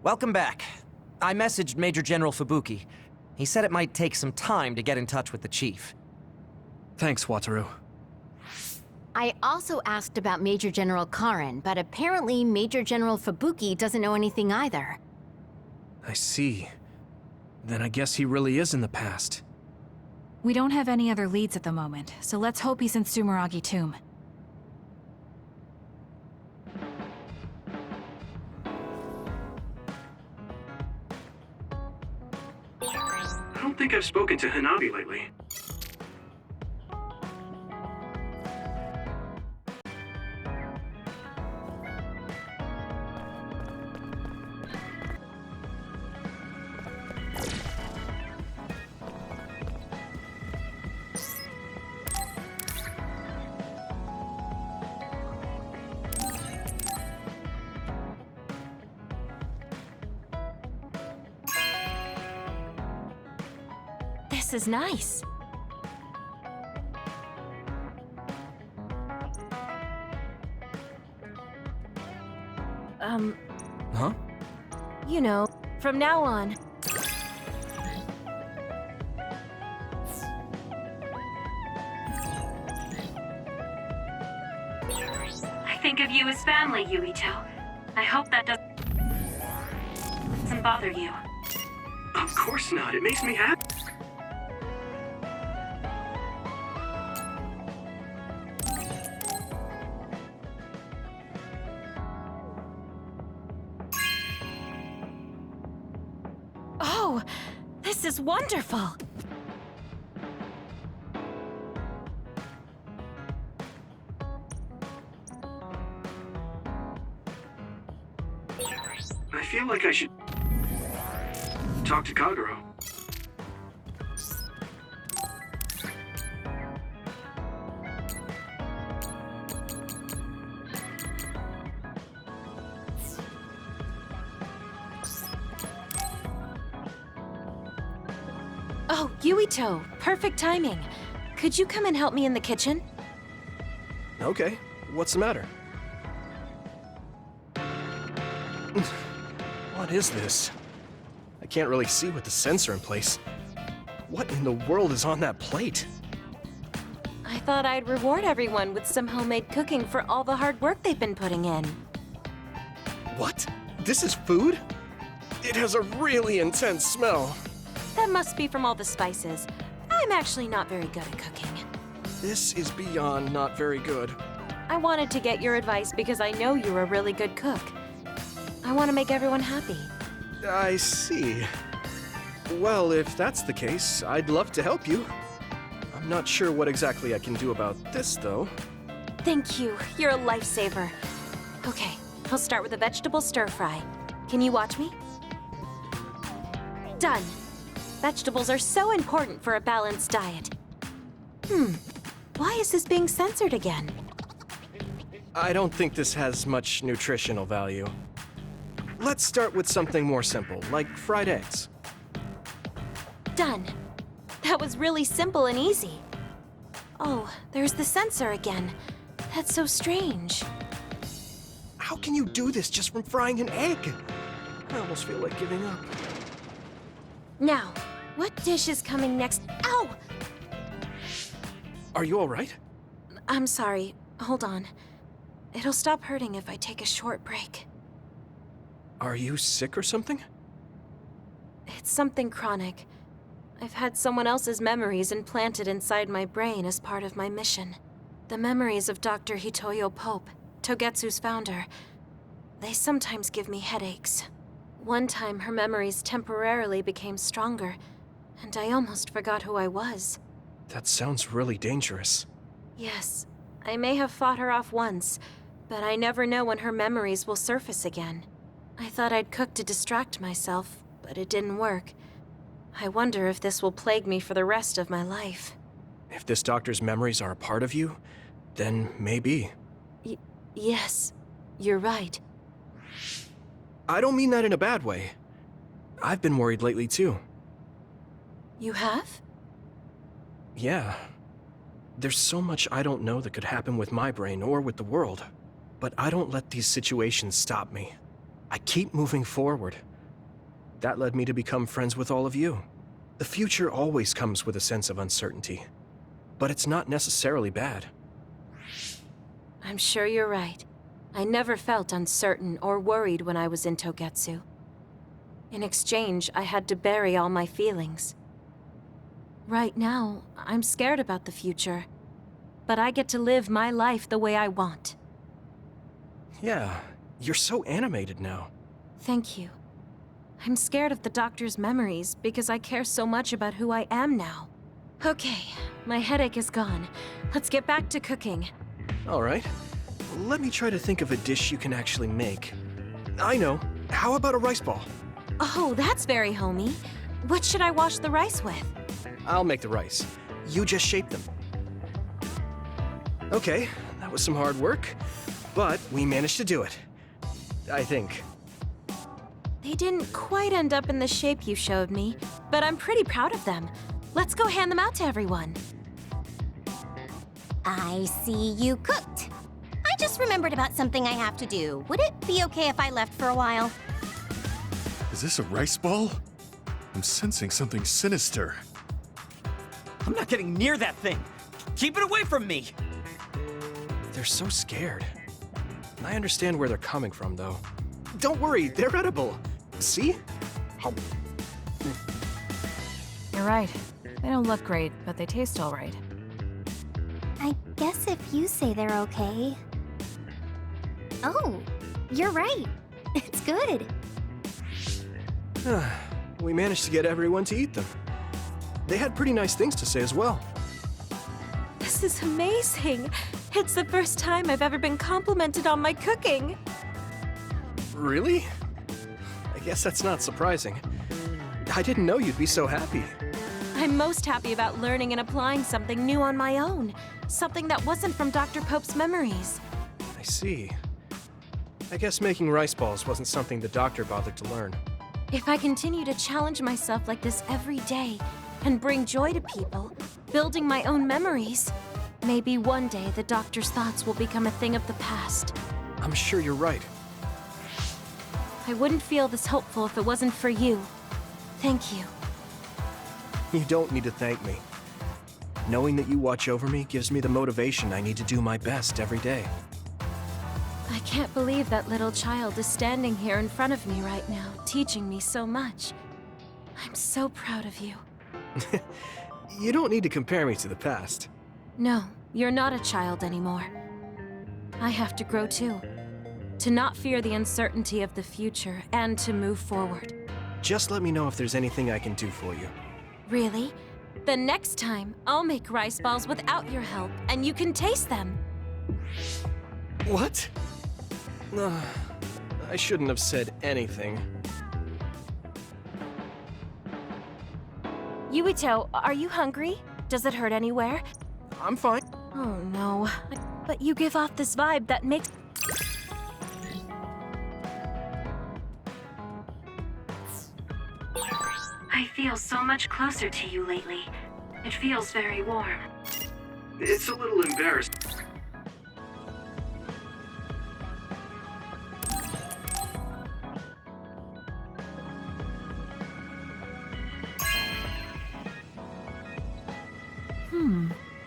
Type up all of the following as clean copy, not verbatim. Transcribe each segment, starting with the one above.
Welcome back. I messaged Major General Fubuki. He said it might take some time to get in touch with the chief. Thanks, Wataru. I also asked about Major General Karin, but apparently Major General Fubuki doesn't know anything either. I see. Then I guess he really is in the past. We don't have any other leads at the moment, so let's hope he's in Sumeragi Tomb. I don't think I've spoken to Hanabi lately. This is nice. Huh? You know, from now on. I think of you as family, Yuito. I hope that doesn't bother you. Of course not. It makes me happy. Oh, this is wonderful. I feel like I should talk to Kagero. Oh, Yuito, perfect timing. Could you come and help me in the kitchen? Okay, what's the matter? What is this? I can't really see with the sensor in place. What in the world is on that plate? I thought I'd reward everyone with some homemade cooking for all the hard work they've been putting in. What? This is food? It has a really intense smell. That must be from all the spices. I'm actually not very good at cooking. This is beyond not very good. I wanted to get your advice because I know you're a really good cook. I want to make everyone happy. I see. Well, if that's the case, I'd love to help you. I'm not sure what exactly I can do about this, though. Thank you. You're a lifesaver. Okay, I'll start with a vegetable stir-fry. Can you watch me? Done. Vegetables are so important for a balanced diet. Why is this being censored again? I don't think this has much nutritional value. Let's start with something more simple, like fried eggs. Done. That was really simple and easy. Oh, there's the censor again. That's so strange. How can you do this just from frying an egg? I almost feel like giving up. Now, what dish is coming next? Ow! Are you all right? I'm sorry. Hold on. It'll stop hurting if I take a short break. Are you sick or something? It's something chronic. I've had someone else's memories implanted inside my brain as part of my mission. The memories of Dr. Hitoyo Pope, Togetsu's founder. They sometimes give me headaches. One time, her memories temporarily became stronger, and I almost forgot who I was. That sounds really dangerous. Yes, I may have fought her off once, but I never know when her memories will surface again. I thought I'd cook to distract myself, but it didn't work. I wonder if this will plague me for the rest of my life. If this doctor's memories are a part of you, then maybe. Yes, you're right. I don't mean that in a bad way. I've been worried lately too. You have? Yeah. There's so much I don't know that could happen with my brain or with the world. But I don't let these situations stop me. I keep moving forward, That led me to become friends with all of you. The future always comes with a sense of uncertainty, but it's not necessarily bad. I'm sure you're right. I never felt uncertain or worried when I was in Togetsu. In exchange, I had to bury all my feelings. Right now, I'm scared about the future, but I get to live my life the way I want. Yeah, you're so animated now. Thank you. I'm scared of the doctor's memories because I care so much about who I am now. Okay, my headache is gone. Let's get back to cooking. All right. Let me try to think of a dish you can actually make. I know. How about a rice ball? Oh, that's very homey. What should I wash the rice with? I'll make the rice. You just shape them. Okay, that was some hard work, but we managed to do it. I think. They didn't quite end up in the shape you showed me, but I'm pretty proud of them. Let's go hand them out to everyone. I see you cooked. I just remembered about something I have to do. Would it be okay if I left for a while? Is this a rice ball? I'm sensing something sinister. I'm not getting near that thing. Keep it away from me. They're so scared. I understand where they're coming from, though. Don't worry, they're edible. See? How... You're right. They don't look great, but they taste all right. I guess if you say they're okay. Oh, you're right. It's good. We managed to get everyone to eat them. They had pretty nice things to say as well. This is amazing. It's the first time I've ever been complimented on my cooking. Really? I guess that's not surprising. I didn't know you'd be so happy. I'm most happy about learning and applying something new on my own. Something that wasn't from Dr. Pope's memories. I see. I guess making rice balls wasn't something the doctor bothered to learn. If I continue to challenge myself like this every day and bring joy to people, building my own memories, maybe one day the doctor's thoughts will become a thing of the past. I'm sure you're right. I wouldn't feel this hopeful if it wasn't for you. Thank you. You don't need to thank me. Knowing that you watch over me gives me the motivation I need to do my best every day. I can't believe that little child is standing here in front of me right now, teaching me so much. I'm so proud of you. You don't need to compare me to the past. No, you're not a child anymore. I have to grow too. To not fear the uncertainty of the future and to move forward. Just let me know if there's anything I can do for you. Really? Then next time, I'll make rice balls without your help, and you can taste them. What? I shouldn't have said anything. Yuito, are you hungry? Does it hurt anywhere? I'm fine. Oh no, but you give off this vibe that makes... I feel so much closer to you lately. It feels very warm. It's a little embarrassing.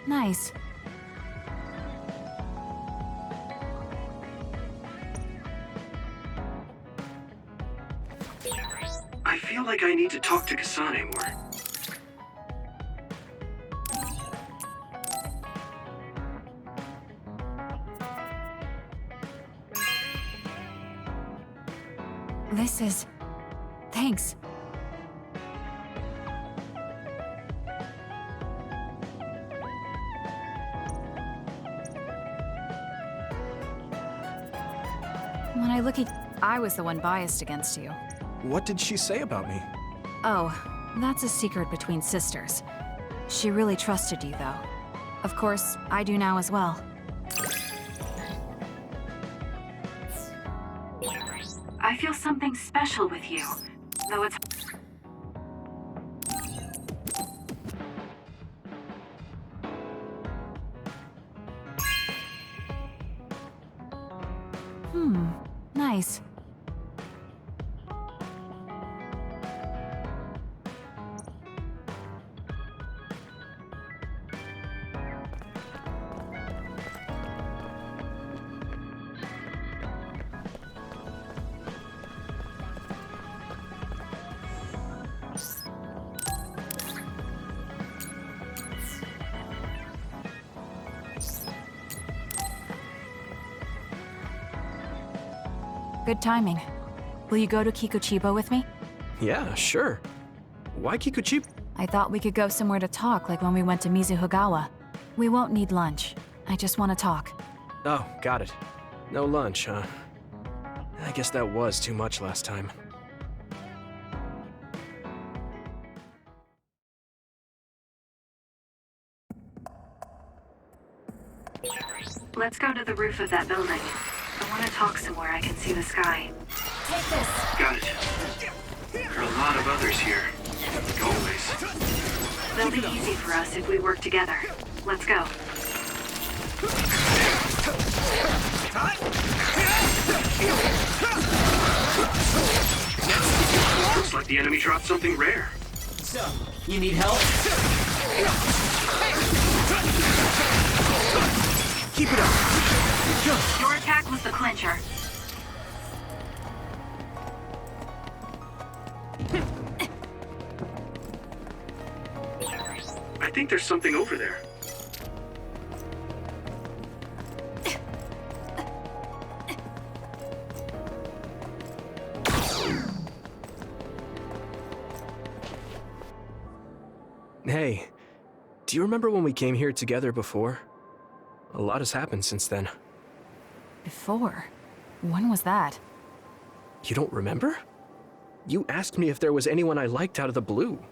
Nice. I feel like I need to talk to Kasane more. This is... Thanks. When I look at... I was the one biased against you. What did she say about me? Oh, that's a secret between sisters. She really trusted you, though. Of course, I do now as well. I feel something special with you, though it's... Nice. Good timing. Will you go to Kikuchiba with me? Yeah, sure. Why Kikuchiba? I thought we could go somewhere to talk, like when we went to Mizuhigawa. We won't need lunch. I just want to talk. Oh, got it. No lunch, huh? I guess that was too much last time. Let's go to the roof of that building. I want to talk somewhere I can see the sky. Take this! Got it. There are a lot of others here. Like always. They'll be easy for us if we work together. Let's go. Looks like the enemy dropped something rare. So, you need help? Keep it up! Your attack was the clincher. I think there's something over there. Hey, do you remember when we came here together before? A lot has happened since then. Before? When was that? You don't remember? You asked me if there was anyone I liked out of the blue.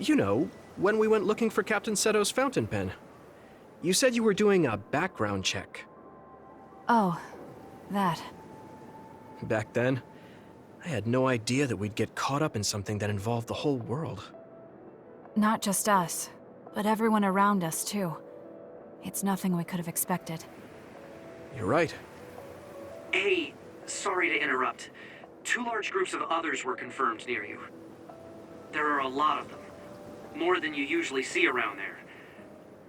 You know, when we went looking for Captain Seto's fountain pen. You said you were doing a background check. Oh, that. Back then, I had no idea that we'd get caught up in something that involved the whole world. Not just us, but everyone around us, too. It's nothing we could have expected. You're right. Hey, sorry to interrupt. 2 large groups of others were confirmed near you. There are a lot of them. More than you usually see around there.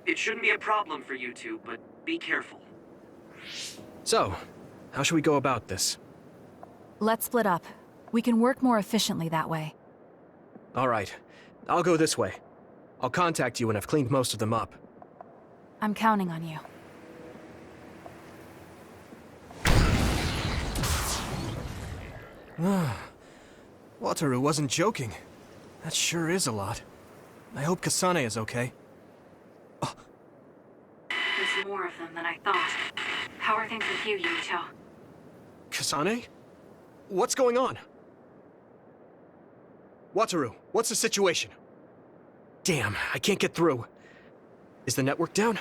It shouldn't be a problem for you two, but be careful. So, how should we go about this? Let's split up. We can work more efficiently that way. All right. I'll go this way. I'll contact you when I've cleaned most of them up. I'm counting on you. Wataru wasn't joking. That sure is a lot. I hope Kasane is okay. There's more of them than I thought. How are things with you, Yuito? Kasane? What's going on? Wataru, what's the situation? Damn, I can't get through. Is the network down?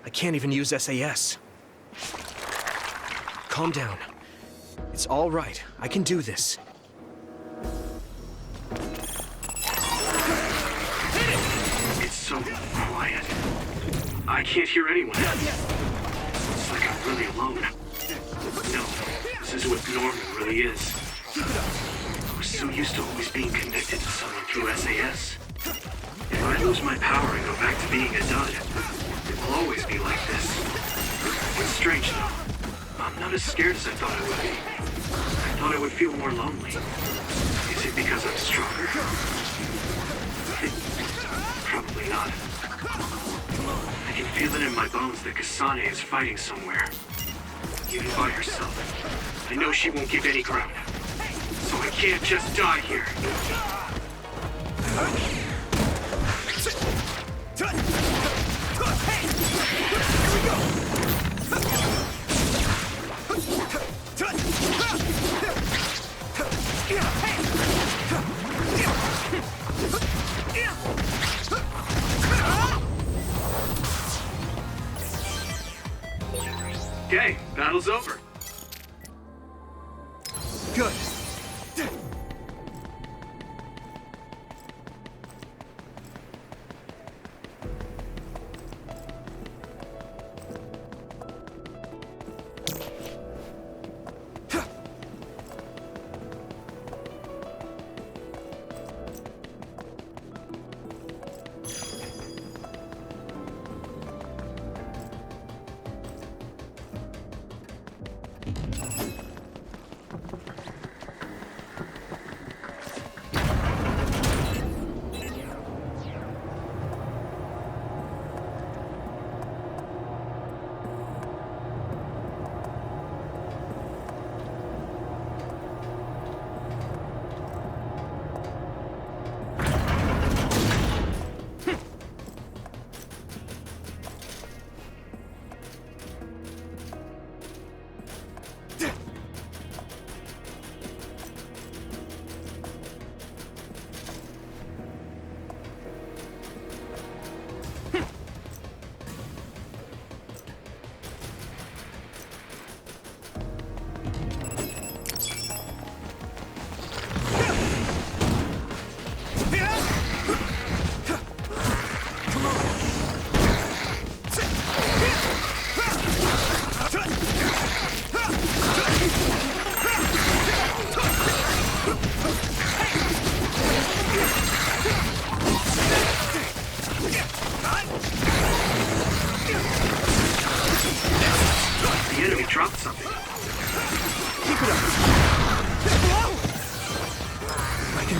I can't even use SAS. Calm down. It's all right. I can do this. It's so quiet. I can't hear anyone. It's like I'm really alone. No, this is what normal really is. I was so used to always being connected to someone through SAS. If I lose my power and go back to being a dud, it will always be like this. It's strange though. I'm not as scared as I thought I would be. I thought I would feel more lonely. Is it because I'm stronger? Probably not. I can feel it in my bones that Kasane is fighting somewhere. Even by herself. I know she won't give any ground. So I can't just die here. Okay, battle's over. Good.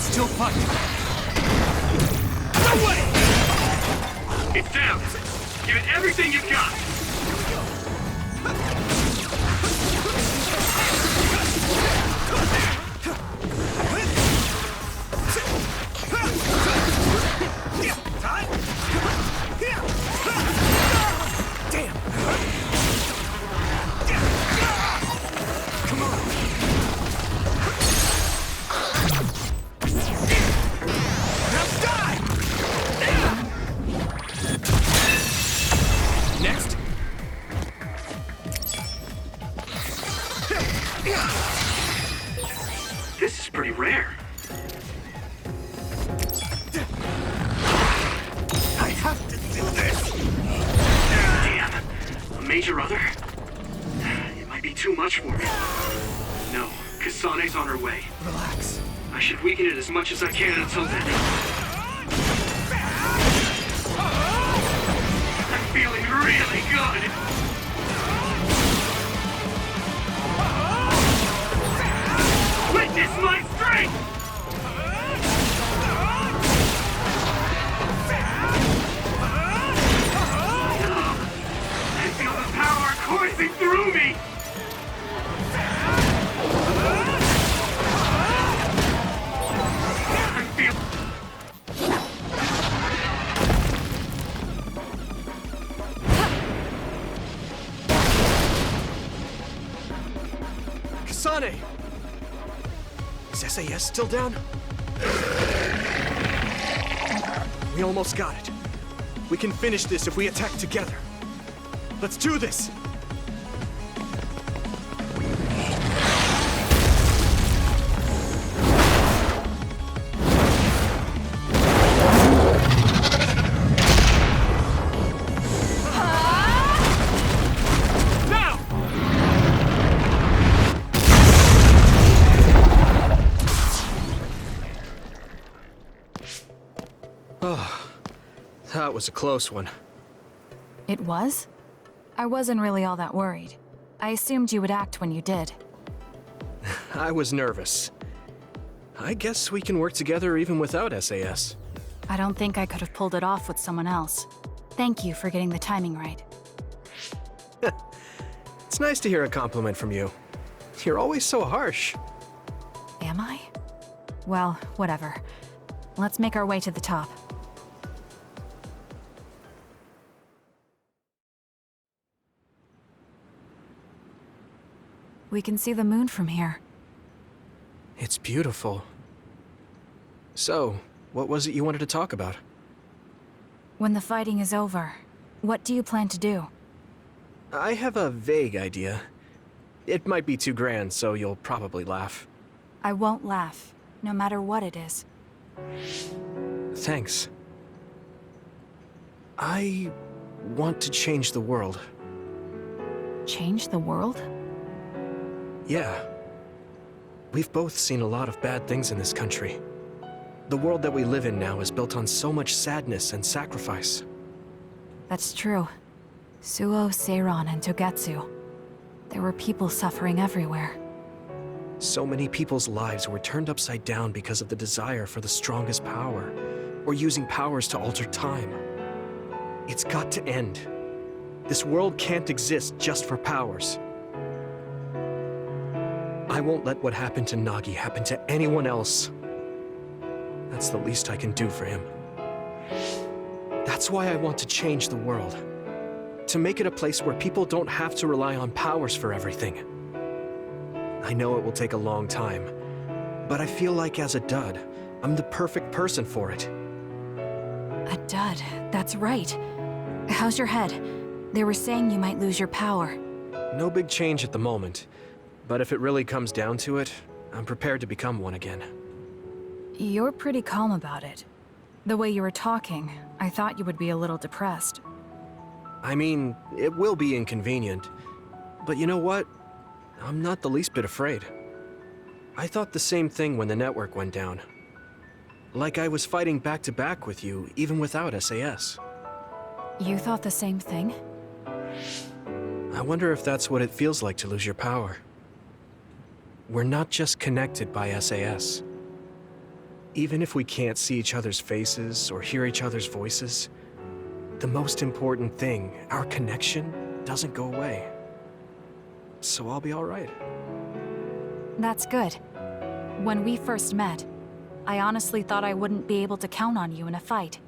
still fight. No way! It's down. Give it everything you've got. Next. This is pretty rare. I have to do this. Damn. A major other? It might be too much for me. No, Kasane's on her way. Relax. I should weaken it as much as I can until then. I'm feeling really good. Witness my strength! I feel the power coursing through me! I feel... Kasane! Is SAS still down? We almost got it. We can finish this if we attack together. Let's do this! That was a close one. It was? I wasn't really all that worried. I assumed you would act when you did. I was nervous. I guess we can work together even without SAS. I don't think I could have pulled it off with someone else. Thank you for getting the timing right. It's nice to hear a compliment from you. You're always so harsh. Am I? Well, whatever. Let's make our way to the top. We can see the moon from here. It's beautiful. So, what was it you wanted to talk about? When the fighting is over, what do you plan to do? I have a vague idea. It might be too grand, so you'll probably laugh. I won't laugh, no matter what it is. Thanks. I want to change the world. Change the world? Yeah. We've both seen a lot of bad things in this country. The world that we live in now is built on so much sadness and sacrifice. That's true. Suo, Seiran, and Togetsu. There were people suffering everywhere. So many people's lives were turned upside down because of the desire for the strongest power, or using powers to alter time. It's got to end. This world can't exist just for powers. I won't let what happened to Nagi happen to anyone else. That's the least I can do for him. That's why I want to change the world. To make it a place where people don't have to rely on powers for everything. I know it will take a long time, but I feel like as a dud, I'm the perfect person for it. A dud, that's right. How's your head? They were saying you might lose your power. No big change at the moment. But if it really comes down to it, I'm prepared to become one again. You're pretty calm about it. The way you were talking, I thought you would be a little depressed. I mean, it will be inconvenient. But you know what? I'm not the least bit afraid. I thought the same thing when the network went down. Like I was fighting back-to-back with you, even without SAS. You thought the same thing? I wonder if that's what it feels like to lose your power. We're not just connected by SAS. Even if we can't see each other's faces or hear each other's voices, the most important thing, our connection, doesn't go away. So I'll be all right. That's good. When we first met, I honestly thought I wouldn't be able to count on you in a fight.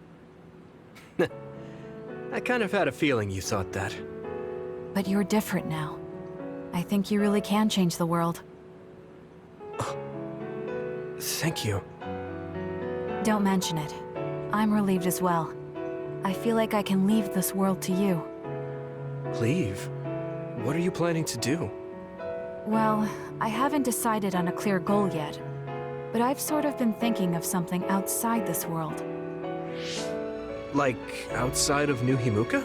I kind of had a feeling you thought that. But you're different now. I think you really can change the world. Thank you. Don't mention it. I'm relieved as well. I feel like I can leave this world to you. Leave? What are you planning to do? Well, I haven't decided on a clear goal yet, but I've sort of been thinking of something outside this world. Like, outside of New Himuka?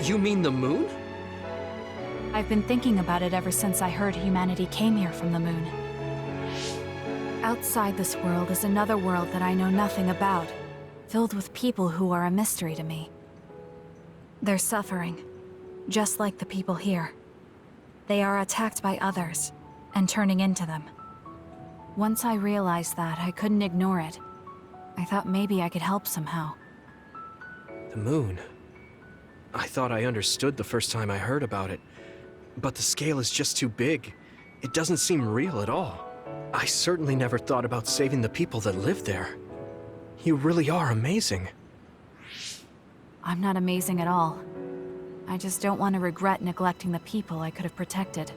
You mean the moon? I've been thinking about it ever since I heard humanity came here from the moon. Outside this world is another world that I know nothing about, filled with people who are a mystery to me. They're suffering, just like the people here. They are attacked by others, and turning into them. Once I realized that, I couldn't ignore it. I thought maybe I could help somehow. The moon? I thought I understood the first time I heard about it, but the scale is just too big. It doesn't seem real at all. I certainly never thought about saving the people that live there. You really are amazing. I'm not amazing at all. I just don't want to regret neglecting the people I could have protected.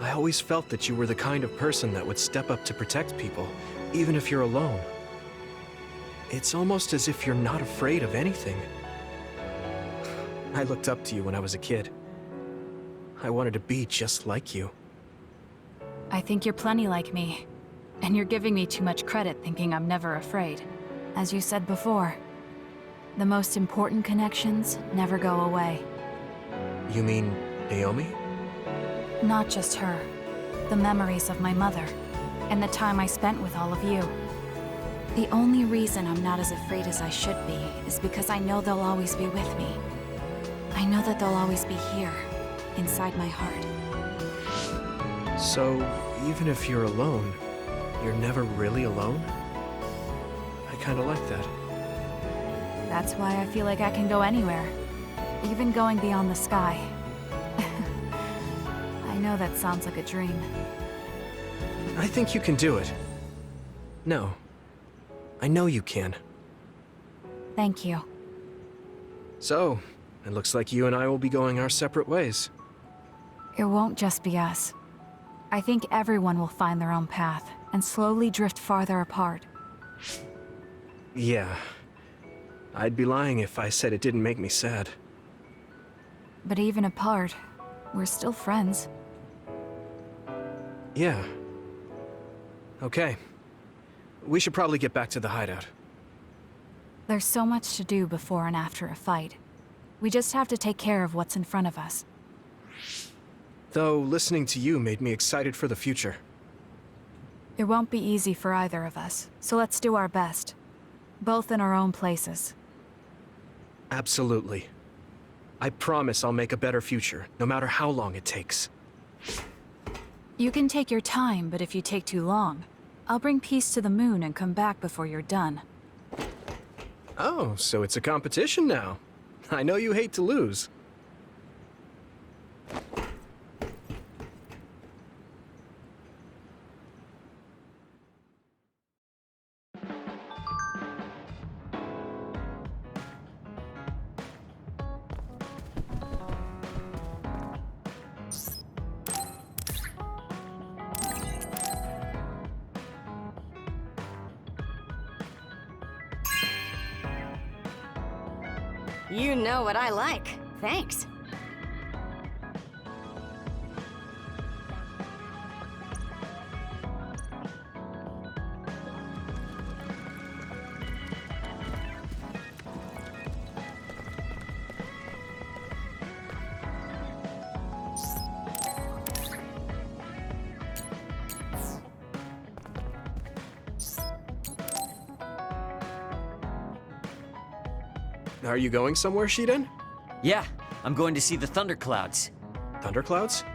I always felt that you were the kind of person that would step up to protect people, even if you're alone. It's almost as if you're not afraid of anything. I looked up to you when I was a kid. I wanted to be just like you. I think you're plenty like me, and you're giving me too much credit thinking I'm never afraid. As you said before, the most important connections never go away. You mean Naomi? Not just her. The memories of my mother, and the time I spent with all of you. The only reason I'm not as afraid as I should be is because I know they'll always be with me. I know that they'll always be here, inside my heart. So, even if you're alone, you're never really alone? I kinda like that. That's why I feel like I can go anywhere, even going beyond the sky. I know that sounds like a dream. I think you can do it. No. I know you can. Thank you. So, it looks like you and I will be going our separate ways. It won't just be us. I think everyone will find their own path and slowly drift farther apart. Yeah. I'd be lying if I said it didn't make me sad. But even apart, we're still friends. Yeah. Okay. We should probably get back to the hideout. There's so much to do before and after a fight. We just have to take care of what's in front of us. Though, listening to you made me excited for the future. It won't be easy for either of us, so let's do our best. Both in our own places. Absolutely. I promise I'll make a better future, no matter how long it takes. You can take your time, but if you take too long, I'll bring peace to the moon and come back before you're done. Oh, so it's a competition now. I know you hate to lose. You know what I like. Thanks. Are you going somewhere, Shiden? Yeah, I'm going to see the thunderclouds. Thunderclouds?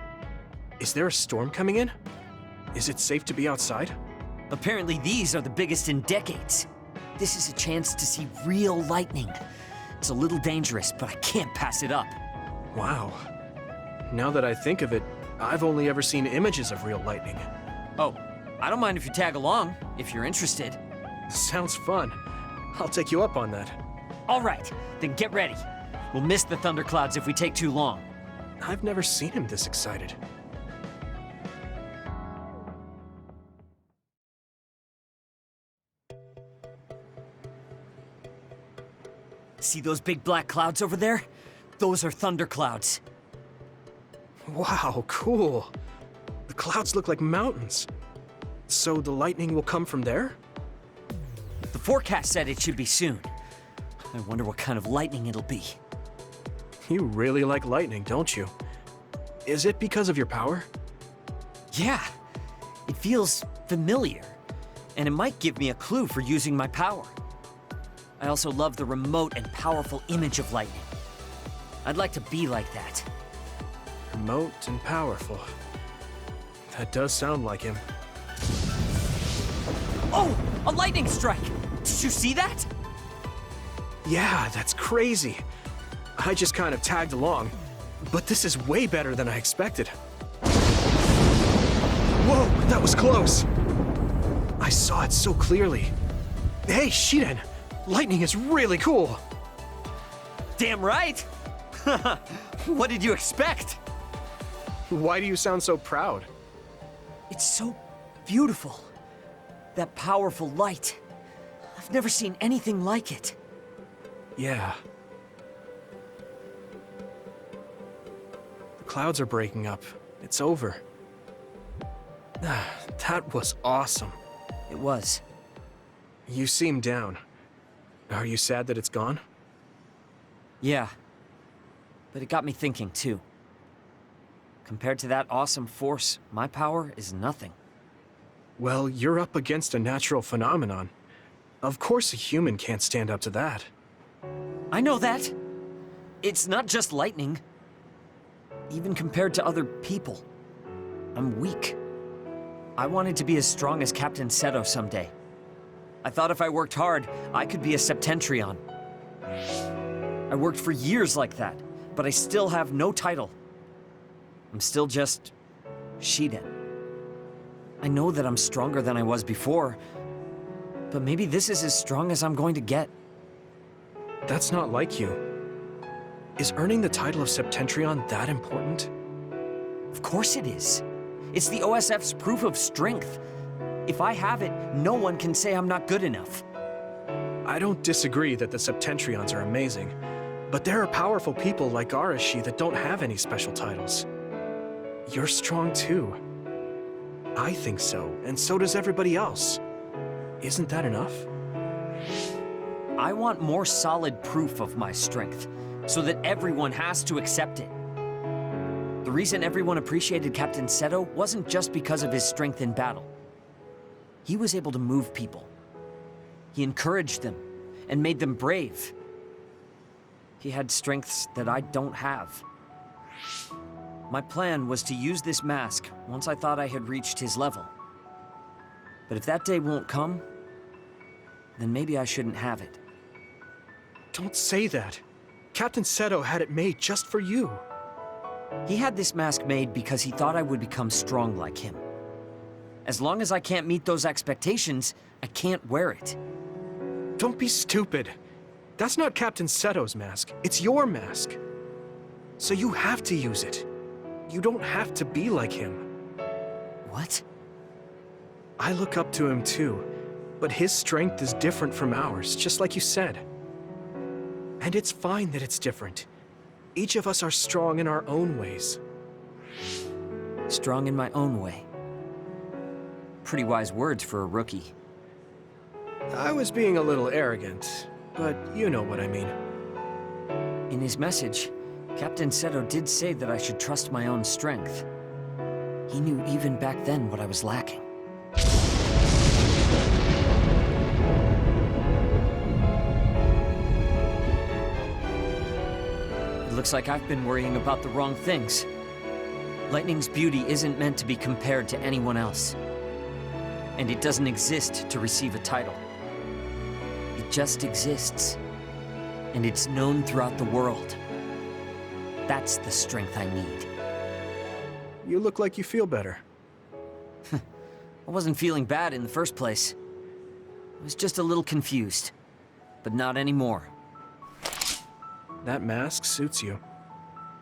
Is there a storm coming in? Is it safe to be outside? Apparently these are the biggest in decades. This is a chance to see real lightning. It's a little dangerous, but I can't pass it up. Wow. Now that I think of it, I've only ever seen images of real lightning. Oh, I don't mind if you tag along, if you're interested. Sounds fun. I'll take you up on that. All right, then get ready. We'll miss the thunderclouds if we take too long. I've never seen him this excited. See those big black clouds over there? Those are thunderclouds. Wow, cool. The clouds look like mountains. So the lightning will come from there? The forecast said it should be soon. I wonder what kind of lightning it'll be. You really like lightning, don't you? Is it because of your power? Yeah, it feels familiar, and it might give me a clue for using my power. I also love the remote and powerful image of lightning. I'd like to be like that. Remote and powerful. That does sound like him. Oh, a lightning strike! Did you see that? Yeah, that's crazy. I just kind of tagged along, but this is way better than I expected. Whoa, that was close. I saw it so clearly. Hey, Shiden, lightning is really cool. Damn right! What did you expect? Why do you sound so proud? It's so beautiful. That powerful light. I've never seen anything like it. Yeah. The clouds are breaking up. It's over. That was awesome. It was. You seem down. Are you sad that it's gone? Yeah. But it got me thinking, too. Compared to that awesome force, my power is nothing. Well, you're up against a natural phenomenon. Of course a human can't stand up to that. I know that. It's not just lightning. Even compared to other people, I'm weak. I wanted to be as strong as Captain Seto someday. I thought if I worked hard, I could be a Septentrion. I worked for years like that, but I still have no title. I'm still just Shiden. I know that I'm stronger than I was before, but maybe this is as strong as I'm going to get. That's not like you. Is earning the title of Septentrion that important? Of course it is. It's the OSF's proof of strength. If I have it, no one can say I'm not good enough. I don't disagree that the Septentrions are amazing, but there are powerful people like Arashi that don't have any special titles. You're strong too. I think so, and so does everybody else. Isn't that enough? I want more solid proof of my strength, so that everyone has to accept it. The reason everyone appreciated Captain Seto wasn't just because of his strength in battle. He was able to move people. He encouraged them, and made them brave. He had strengths that I don't have. My plan was to use this mask once I thought I had reached his level. But if that day won't come, then maybe I shouldn't have it. Don't say that. Captain Seto had it made just for you. He had this mask made because he thought I would become strong like him. As long as I can't meet those expectations, I can't wear it. Don't be stupid. That's not Captain Seto's mask. It's your mask. So you have to use it. You don't have to be like him. What? I look up to him too, but his strength is different from ours, just like you said. And it's fine that it's different. Each of us are strong in our own ways. Strong in my own way. Pretty wise words for a rookie. I was being a little arrogant, but you know what I mean. In his message, Captain Seto did say that I should trust my own strength. He knew even back then what I was lacking. It looks like I've been worrying about the wrong things. Lightning's beauty isn't meant to be compared to anyone else. And it doesn't exist to receive a title. It just exists. And it's known throughout the world. That's the strength I need. You look like you feel better. I wasn't feeling bad in the first place. I was just a little confused. But not anymore. That mask suits you.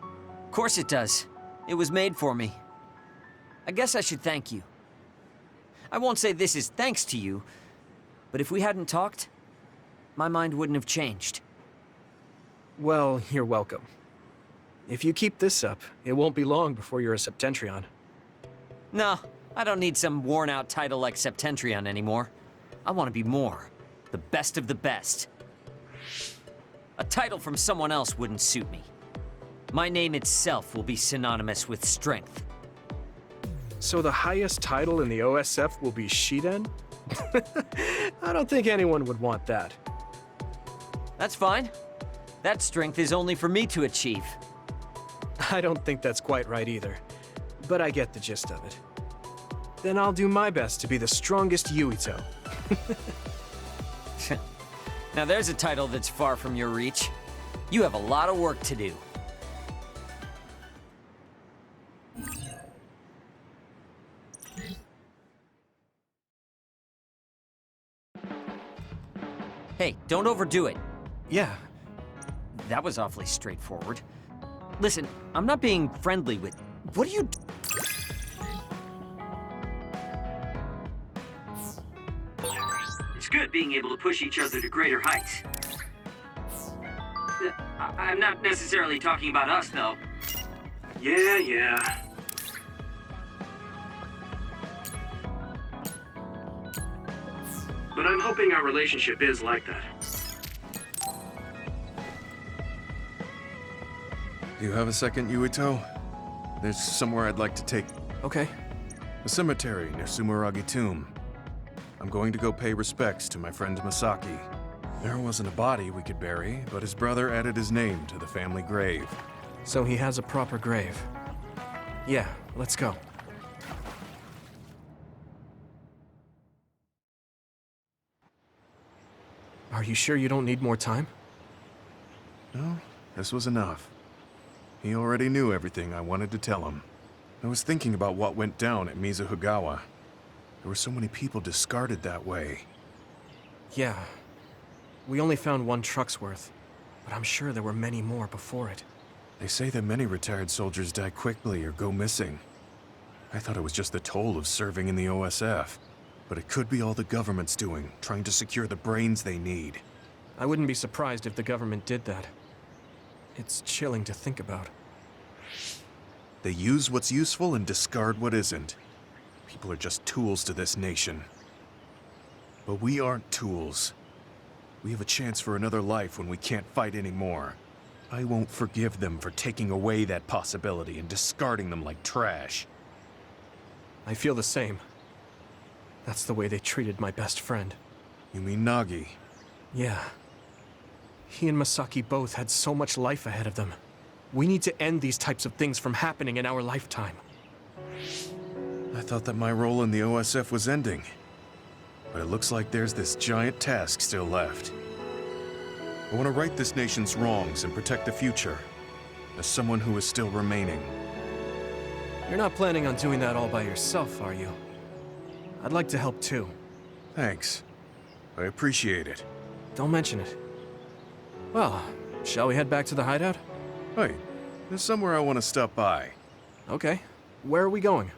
Of course it does. It was made for me. I guess I should thank you. I won't say this is thanks to you, but if we hadn't talked, my mind wouldn't have changed. Well, you're welcome. If you keep this up, it won't be long before you're a Septentrion. No, I don't need some worn-out title like Septentrion anymore. I want to be more. The best of the best. A title from someone else wouldn't suit me. My name itself will be synonymous with strength. So the highest title in the OSF will be Shiden? I don't think anyone would want that. That's fine. That strength is only for me to achieve. I don't think that's quite right either, but I get the gist of it. Then I'll do my best to be the strongest Yuito. Now there's a title that's far from your reach. You have a lot of work to do. Hey, don't overdo it. Yeah. That was awfully straightforward. Listen, I'm not being friendly with... What are you... It's good being able to push each other to greater heights. I'm not necessarily talking about us, though. Yeah. But I'm hoping our relationship is like that. Do you have a second, Yuito? There's somewhere I'd like to take... Okay. A cemetery near Sumeragi Tomb. I'm going to go pay respects to my friend Masaki. There wasn't a body we could bury, but his brother added his name to the family grave. So he has a proper grave. Yeah, let's go. Are you sure you don't need more time? No, this was enough. He already knew everything I wanted to tell him. I was thinking about what went down at Mizuhigawa. There were so many people discarded that way. Yeah. We only found one truck's worth, but I'm sure there were many more before it. They say that many retired soldiers die quickly or go missing. I thought it was just the toll of serving in the OSF. But it could be all the government's doing, trying to secure the brains they need. I wouldn't be surprised if the government did that. It's chilling to think about. They use what's useful and discard what isn't. People are just tools to this nation. But we aren't tools. We have a chance for another life when we can't fight anymore. I won't forgive them for taking away that possibility and discarding them like trash. I feel the same. That's the way they treated my best friend. You mean Nagi? Yeah. He and Masaki both had so much life ahead of them. We need to end these types of things from happening in our lifetime. I thought that my role in the OSF was ending. But it looks like there's this giant task still left. I want to right this nation's wrongs and protect the future. As someone who is still remaining. You're not planning on doing that all by yourself, are you? I'd like to help too. Thanks. I appreciate it. Don't mention it. Well, shall we head back to the hideout? Hey, there's somewhere I want to stop by. Okay. Where are we going?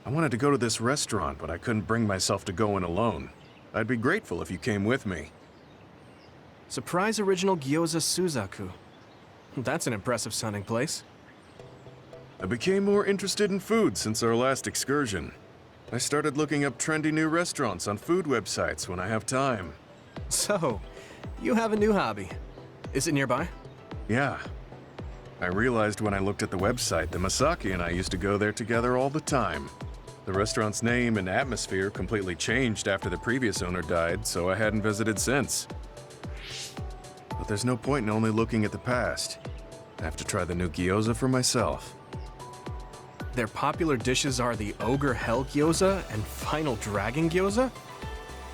I wanted to go to this restaurant, but I couldn't bring myself to go in alone. I'd be grateful if you came with me. Surprise Original Gyoza Suzaku. That's an impressive sounding place. I became more interested in food since our last excursion. I started looking up trendy new restaurants on food websites when I have time. So, you have a new hobby. Is it nearby? Yeah. I realized when I looked at the website that Masaki and I used to go there together all the time. The restaurant's name and atmosphere completely changed after the previous owner died, so I hadn't visited since. But there's no point in only looking at the past. I have to try the new gyoza for myself. Their popular dishes are the Ogre Hell Gyoza and Final Dragon Gyoza?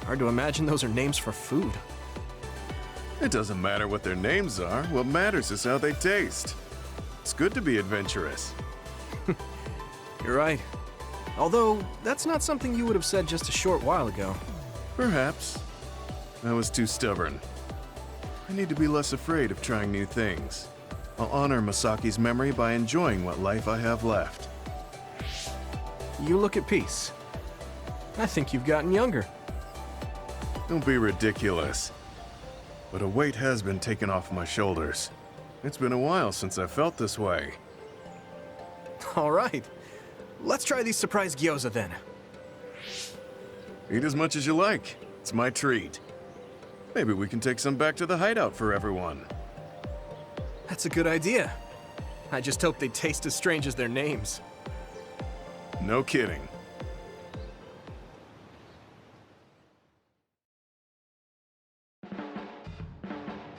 Hard to imagine those are names for food. It doesn't matter what their names are. What matters is how they taste. It's good to be adventurous. You're right. Although, that's not something you would have said just a short while ago. Perhaps. I was too stubborn. I need to be less afraid of trying new things. I'll honor Masaki's memory by enjoying what life I have left. You look at peace. I think you've gotten younger. Don't be ridiculous. But a weight has been taken off my shoulders. It's been a while since I felt this way. All right. Let's try these surprise gyoza then. Eat as much as you like. It's my treat. Maybe we can take some back to the hideout for everyone. That's a good idea. I just hope they taste as strange as their names. No kidding.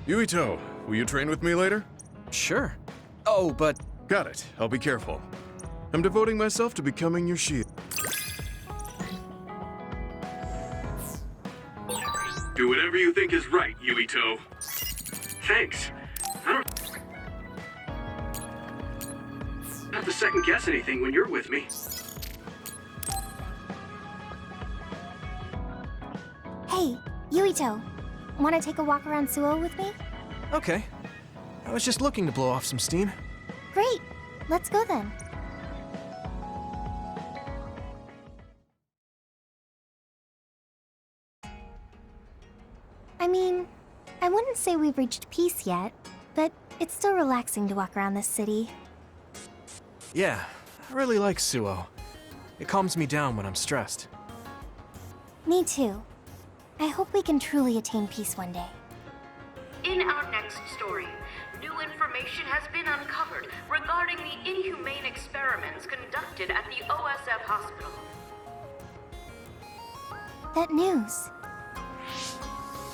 Yuito, will you train with me later? Sure. Oh, but... Got it. I'll be careful. I'm devoting myself to becoming your shield. Do whatever you think is right, Yuito. Thanks. I don't have to second guess anything when you're with me. Hey, Yuito. Want to take a walk around Suo with me? Okay. I was just looking to blow off some steam. Great. Let's go then. I mean, I wouldn't say we've reached peace yet, but it's still relaxing to walk around this city. Yeah, I really like Suo. It calms me down when I'm stressed. Me too. I hope we can truly attain peace one day. In our next story, new information has been uncovered regarding the inhumane experiments conducted at the OSF hospital. That news.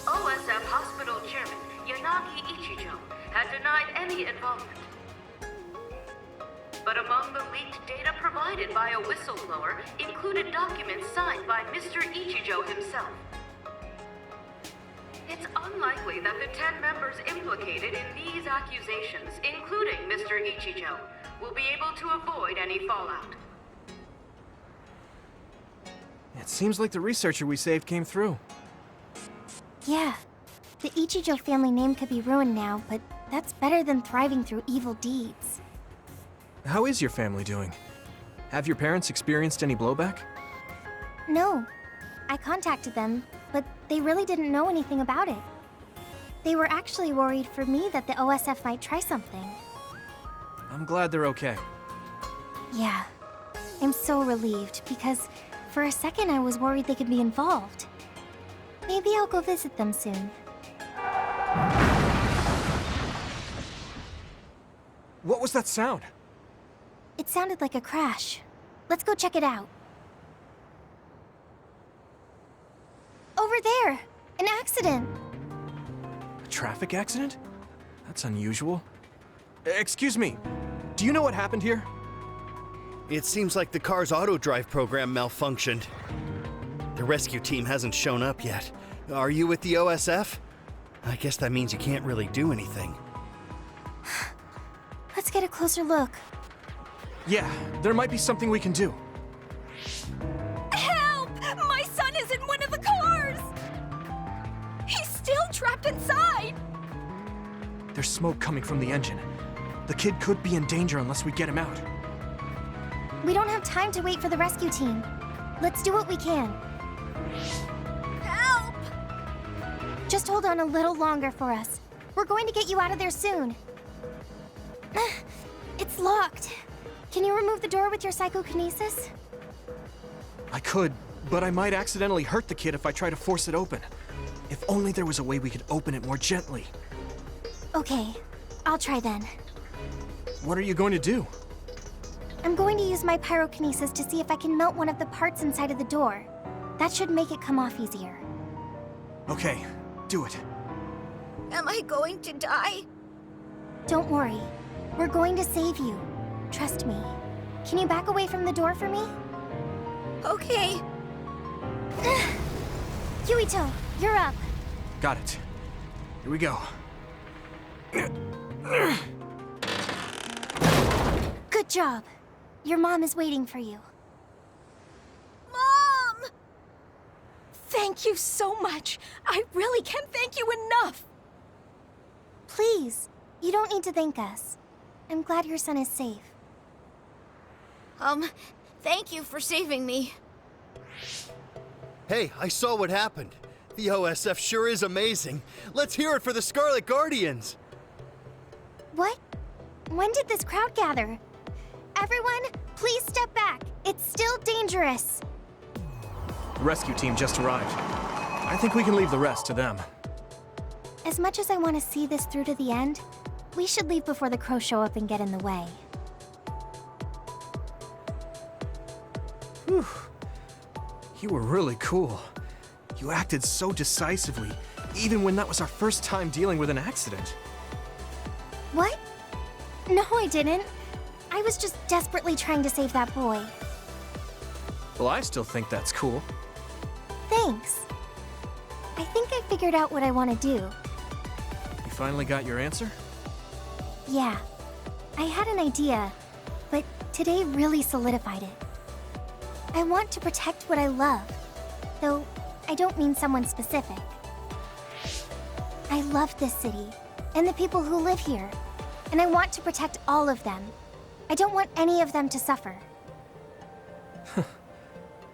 OSF hospital chairman Yanagi Ichijo had denied any involvement. But among the leaked data provided by a whistleblower included documents signed by Mr. Ichijo himself. It's unlikely that the 10 members implicated in these accusations, including Mr. Ichijo, will be able to avoid any fallout. It seems like the researcher we saved came through. Yeah. The Ichijo family name could be ruined now, but that's better than thriving through evil deeds. How is your family doing? Have your parents experienced any blowback? No. I contacted them, but they really didn't know anything about it. They were actually worried for me that the OSF might try something. I'm glad they're okay. Yeah. I'm so relieved, because for a second I was worried they could be involved. Maybe I'll go visit them soon. What was that sound? It sounded like a crash. Let's go check it out. Over there! An accident! A traffic accident? That's unusual. Excuse me, do you know what happened here? It seems like the car's auto-drive program malfunctioned. The rescue team hasn't shown up yet. Are you with the OSF? I guess that means you can't really do anything. Let's get a closer look. Yeah, there might be something we can do. Help! My son is in one of the cars! He's still trapped inside! There's smoke coming from the engine. The kid could be in danger unless we get him out. We don't have time to wait for the rescue team. Let's do what we can. Help! Just hold on a little longer for us. We're going to get you out of there soon. It's locked. Can you remove the door with your psychokinesis? I could, but I might accidentally hurt the kid if I try to force it open. If only there was a way we could open it more gently. Okay, I'll try then. What are you going to do? I'm going to use my pyrokinesis to see if I can melt one of the parts inside of the door. That should make it come off easier. Okay, do it. Am I going to die? Don't worry. We're going to save you. Trust me. Can you back away from the door for me? Okay. Yuito, you're up. Got it. Here we go. Good job. Your mom is waiting for you. Mom! Thank you so much. I really can't thank you enough. Please, you don't need to thank us. I'm glad your son is safe. Thank you for saving me. Hey, I saw what happened. The OSF sure is amazing. Let's hear it for the Scarlet Guardians. What? When did this crowd gather? Everyone, please step back. It's still dangerous. The rescue team just arrived. I think we can leave the rest to them. As much as I want to see this through to the end, we should leave before the crows show up and get in the way. Whew. You were really cool. You acted so decisively, even when that was our first time dealing with an accident. What? No, I didn't. I was just desperately trying to save that boy. Well, I still think that's cool. Thanks. I think I figured out what I want to do. You finally got your answer? Yeah. I had an idea, but today really solidified it. I want to protect what I love, though I don't mean someone specific. I love this city, and the people who live here, and I want to protect all of them. I don't want any of them to suffer.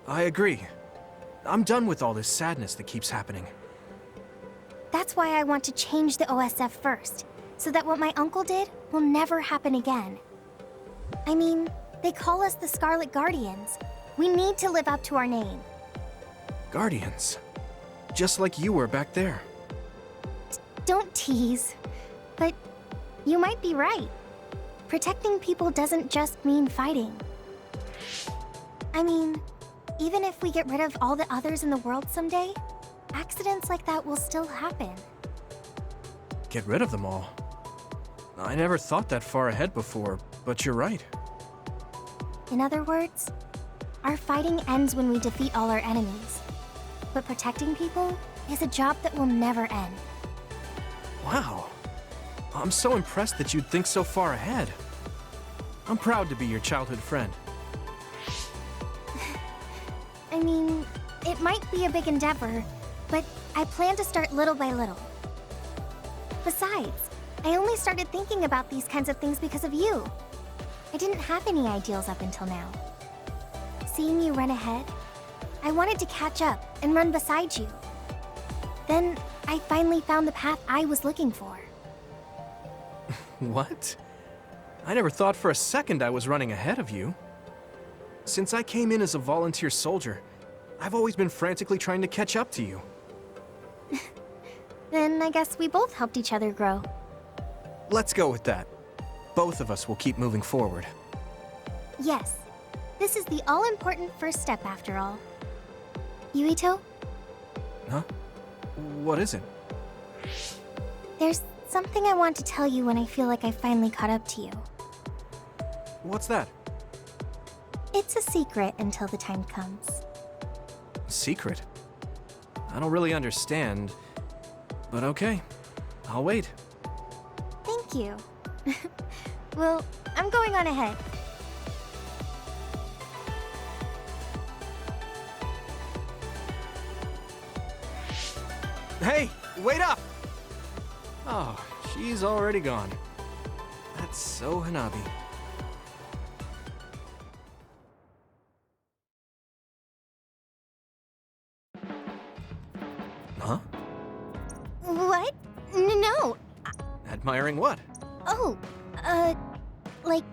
I agree. I'm done with all this sadness that keeps happening. That's why I want to change the OSF first, so that what my uncle did will never happen again. I mean, they call us the Scarlet Guardians. We need to live up to our name. Guardians. Just like you were back there. Don't tease. But you might be right. Protecting people doesn't just mean fighting. I mean, even if we get rid of all the others in the world someday, accidents like that will still happen. Get rid of them all. I never thought that far ahead before, but you're right. In other words, our fighting ends when we defeat all our enemies. But protecting people is a job that will never end. Wow. I'm so impressed that you'd think so far ahead. I'm proud to be your childhood friend. I mean, it might be a big endeavor, but I plan to start little by little. Besides, I only started thinking about these kinds of things because of you. I didn't have any ideals up until now. Seeing you run ahead, I wanted to catch up and run beside you. Then I finally found the path I was looking for. What? I never thought for a second I was running ahead of you. Since I came in as a volunteer soldier, I've always been frantically trying to catch up to you. Then I guess we both helped each other grow. Let's go with that. Both of us will keep moving forward. Yes. This is the all-important first step after all. Yuito? Huh? What is it? There's something I want to tell you when I feel like I finally caught up to you. What's that? It's a secret until the time comes. Secret? I don't really understand, but okay. I'll wait. Thank you. Well, I'm going on ahead. Hey, wait up! Oh, she's already gone. That's so Hanabi. Huh? What? No. Admiring what? Oh, like...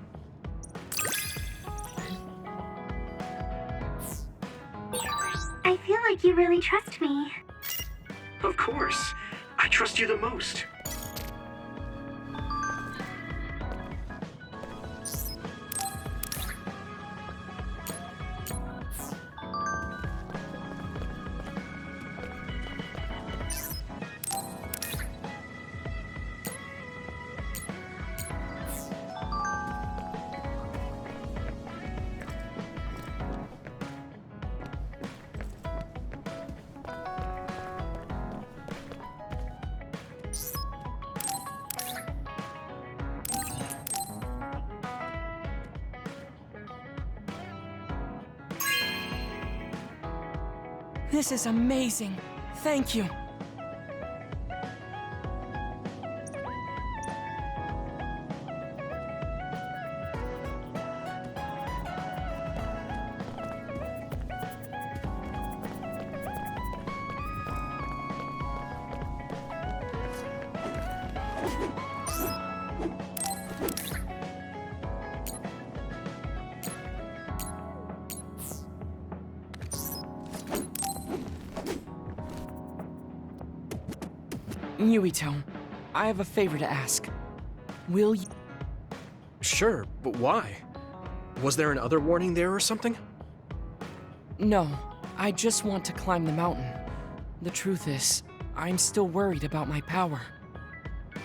I feel like you really trust me. Of course. I trust you the most. This is amazing. Thank you. Yuito, I have a favor to ask. Will you... Sure, but why? Was there another warning there or something? No, I just want to climb the mountain. The truth is, I'm still worried about my power.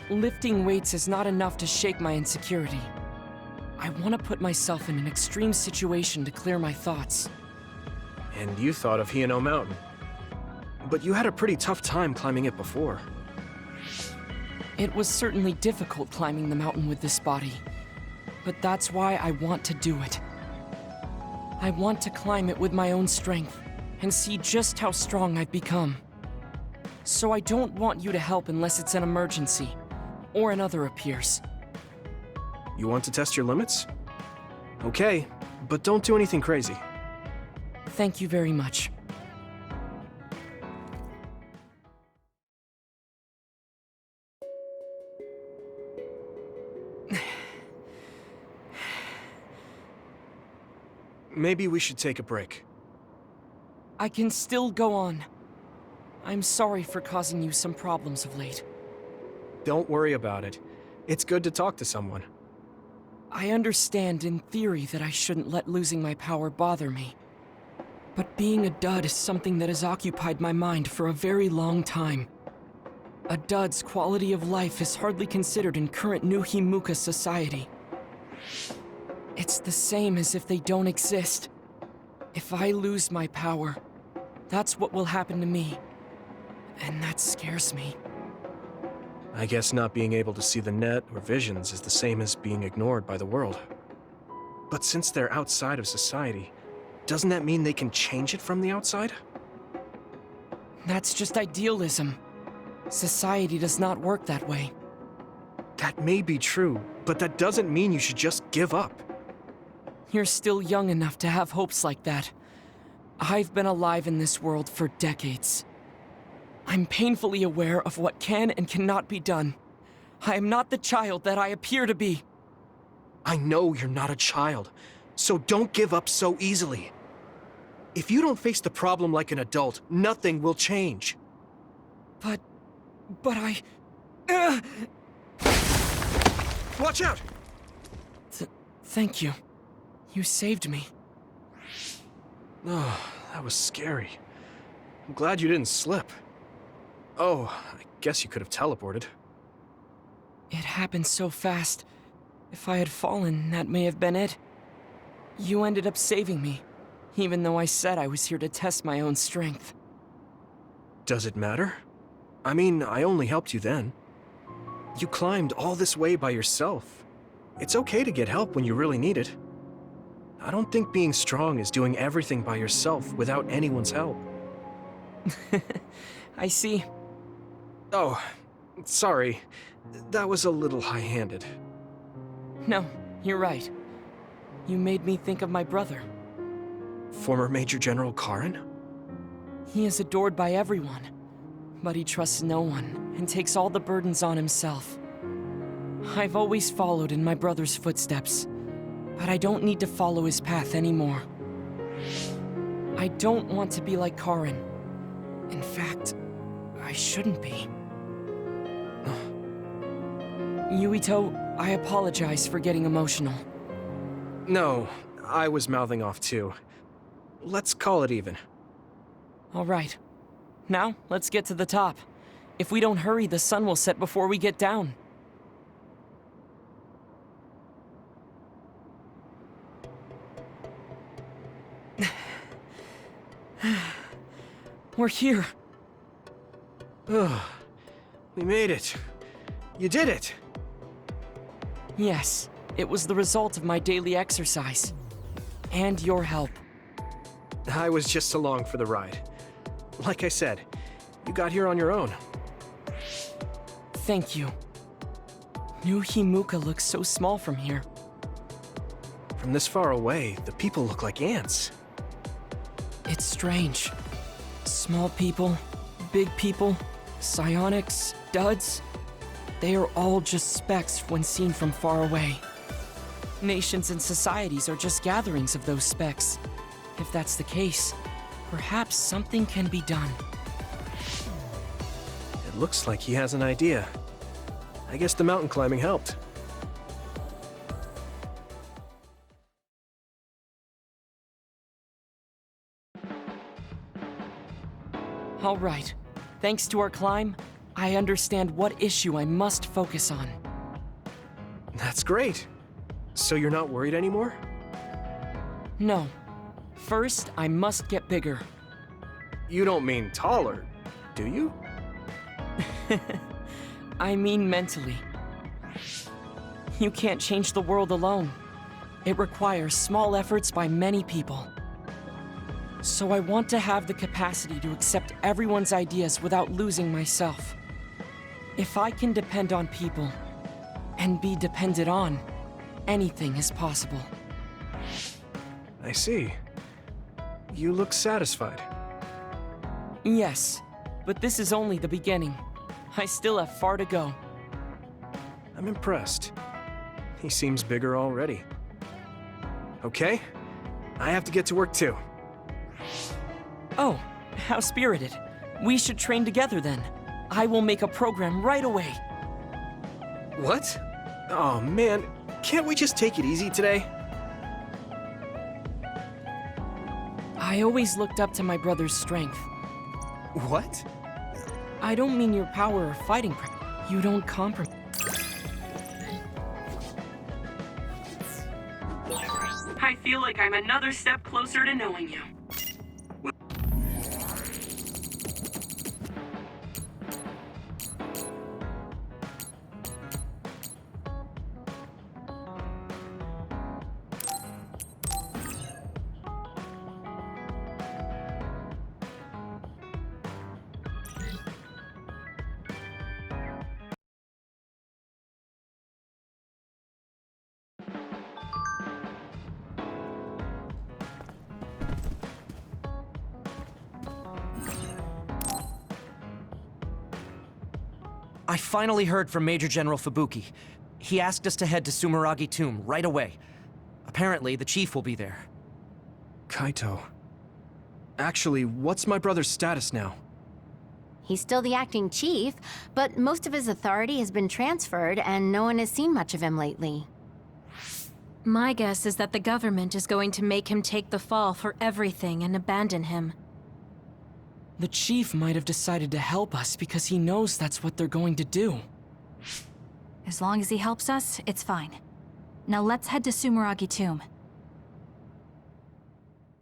Lifting weights is not enough to shake my insecurity. I want to put myself in an extreme situation to clear my thoughts. And you thought of Hino Mountain. But you had a pretty tough time climbing it before. It was certainly difficult climbing the mountain with this body, but that's why I want to do it. I want to climb it with my own strength and see just how strong I've become. So I don't want you to help unless it's an emergency, or another appears. You want to test your limits? Okay, but don't do anything crazy. Thank you very much. Maybe we should take a break. I can still go on. I'm sorry for causing you some problems of late. Don't worry about it. It's good to talk to someone. I understand in theory that I shouldn't let losing my power bother me. But being a dud is something that has occupied my mind for a very long time. A dud's quality of life is hardly considered in current New Himuka society. It's the same as if they don't exist. If I lose my power, that's what will happen to me. And that scares me. I guess not being able to see the net or visions is the same as being ignored by the world. But since they're outside of society, doesn't that mean they can change it from the outside? That's just idealism. Society does not work that way. That may be true, but that doesn't mean you should just give up. You're still young enough to have hopes like that. I've been alive in this world for decades. I'm painfully aware of what can and cannot be done. I am not the child that I appear to be. I know you're not a child, so don't give up so easily. If you don't face the problem like an adult, nothing will change. But I... Watch out! Thank you. You saved me. Oh, that was scary. I'm glad you didn't slip. Oh, I guess you could have teleported. It happened so fast. If I had fallen, that may have been it. You ended up saving me, even though I said I was here to test my own strength. Does it matter? I mean, I only helped you then. You climbed all this way by yourself. It's okay to get help when you really need it. I don't think being strong is doing everything by yourself without anyone's help. I see. Oh, sorry. That was a little high-handed. No, you're right. You made me think of my brother. Former Major General Karin? He is adored by everyone, but he trusts no one and takes all the burdens on himself. I've always followed in my brother's footsteps, but I don't need to follow his path anymore. I don't want to be like Karin. In fact, I shouldn't be. Yuito, I apologize for getting emotional. No, I was mouthing off too. Let's call it even. All right. Now, let's get to the top. If we don't hurry, the sun will set before we get down. We're here. We made it. You did it! Yes, it was the result of my daily exercise. And your help. I was just along for the ride. Like I said, you got here on your own. Thank you. New Himuka looks so small from here. From this far away, the people look like ants. It's strange. Small people, big people, psionics, duds. They are all just specks when seen from far away. Nations and societies are just gatherings of those specks. If that's the case, perhaps something can be done. It looks like he has an idea. I guess the mountain climbing helped. All right. Thanks to our climb, I understand what issue I must focus on. That's great. So you're not worried anymore? No. First, I must get bigger. You don't mean taller, do you? I mean mentally. You can't change the world alone. It requires small efforts by many people. So I want to have the capacity to accept everyone's ideas without losing myself. If I can depend on people, and be depended on, anything is possible. I see. You look satisfied. Yes, but this is only the beginning. I still have far to go. I'm impressed. He seems bigger already. Okay, I have to get to work too. Oh, how spirited. We should train together then. I will make a program right away. What? Oh man, can't we just take it easy today? I always looked up to my brother's strength. What? I don't mean your power or fighting You don't compromise. I feel like I'm another step closer to knowing you. I finally heard from Major General Fubuki. He asked us to head to Sumeragi Tomb right away. Apparently, the chief will be there. Kaito. Actually, what's my brother's status now? He's still the acting chief, but most of his authority has been transferred and no one has seen much of him lately. My guess is that the government is going to make him take the fall for everything and abandon him. The chief might have decided to help us because he knows that's what they're going to do. As long as he helps us, it's fine. Now let's head to Sumeragi Tomb.